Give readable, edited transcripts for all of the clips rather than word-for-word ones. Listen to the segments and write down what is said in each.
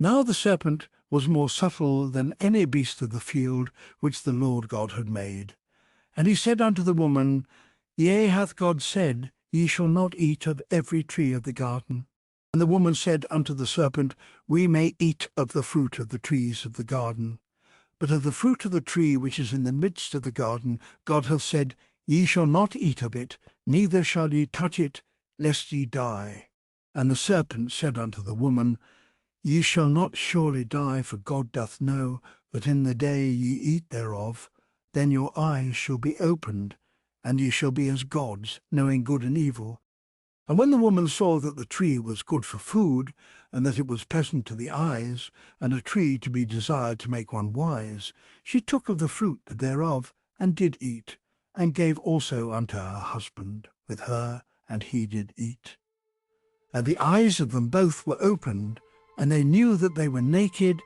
Now the serpent was more subtle than any beast of the field which the Lord God had made. And he said unto the woman, Yea, hath God said, Ye shall not eat of every tree of the garden? And the woman said unto the serpent, We may eat of the fruit of the trees of the garden. But of the fruit of the tree which is in the midst of the garden, God hath said, Ye shall not eat of it, neither shall ye touch it, lest ye die. And the serpent said unto the woman, Ye shall not surely die, for God doth know that in the day ye eat thereof, then your eyes shall be opened, and ye shall be as gods, knowing good and evil. And when the woman saw that the tree was good for food, and that it was pleasant to the eyes, and a tree to be desired to make one wise, she took of the fruit thereof, and did eat, and gave also unto her husband with her, and he did eat. And the eyes of them both were opened, and they knew that they were naked,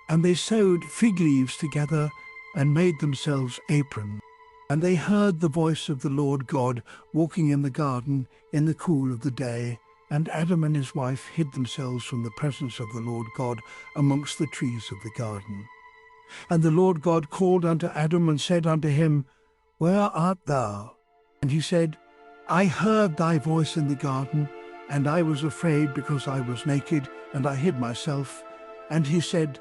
and they sewed fig leaves together, and made themselves aprons. And they heard the voice of the Lord God walking in the garden in the cool of the day, and Adam and his wife hid themselves from the presence of the Lord God amongst the trees of the garden. And the Lord God called unto Adam and said unto him, Where art thou? And he said, I heard thy voice in the garden, and I was afraid because I was naked, and I hid myself. And he said,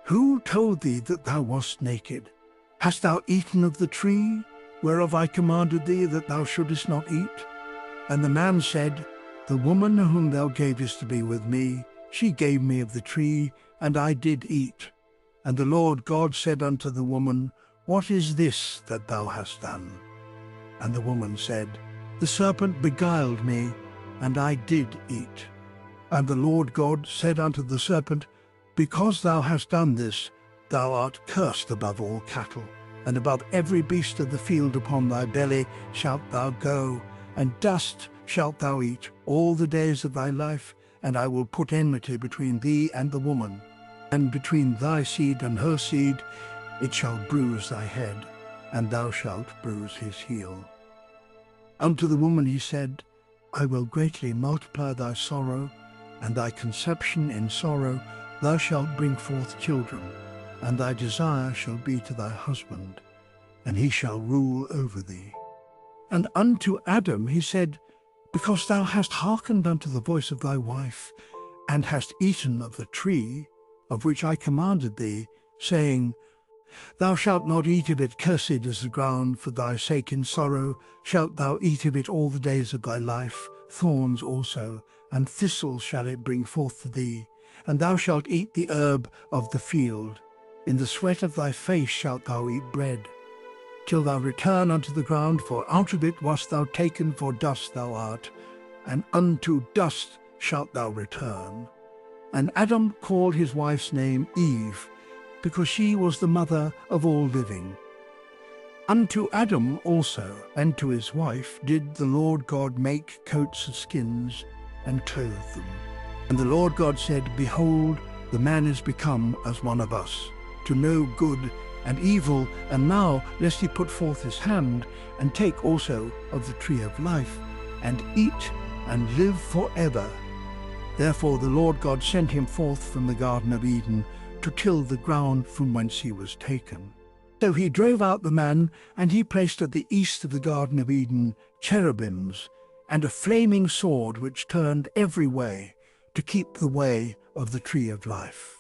Who told thee that thou wast naked? Hast thou eaten of the tree, whereof I commanded thee that thou shouldest not eat? And the man said, The woman whom thou gavest to be with me, she gave me of the tree, and I did eat. And the Lord God said unto the woman, What is this that thou hast done? And the woman said, The serpent beguiled me, and I did eat. And the Lord God said unto the serpent, Because thou hast done this, thou art cursed above all cattle, and above every beast of the field. Upon thy belly shalt thou go, and dust shalt thou eat all the days of thy life. And I will put enmity between thee and the woman, and between thy seed and her seed. It shall bruise thy head, and thou shalt bruise his heel. Unto the woman he said, I will greatly multiply thy sorrow, and thy conception in sorrow. Thou shalt bring forth children, and thy desire shall be to thy husband, and he shall rule over thee. And unto Adam he said, Because thou hast hearkened unto the voice of thy wife, and hast eaten of the tree of which I commanded thee, saying, Thou shalt not eat of it, cursed is the ground for thy sake, in sorrow shalt thou eat of it all the days of thy life. Thorns also, and thistles shall it bring forth to thee, and thou shalt eat the herb of the field. In the sweat of thy face shalt thou eat bread, till thou return unto the ground, for out of it wast thou taken, for dust thou art, and unto dust shalt thou return. And Adam called his wife's name Eve, because she was the mother of all living. Unto Adam also and to his wife did the Lord God make coats of skins, and clothe them. And the Lord God said, Behold, the man is become as one of us, to know good and evil. And now lest he put forth his hand, and take also of the tree of life, and eat, and live forever. Therefore the Lord God sent him forth from the Garden of Eden, to till the ground from whence he was taken. So he drove out the man, and he placed at the east of the Garden of Eden cherubims, and a flaming sword which turned every way, to keep the way of the tree of life.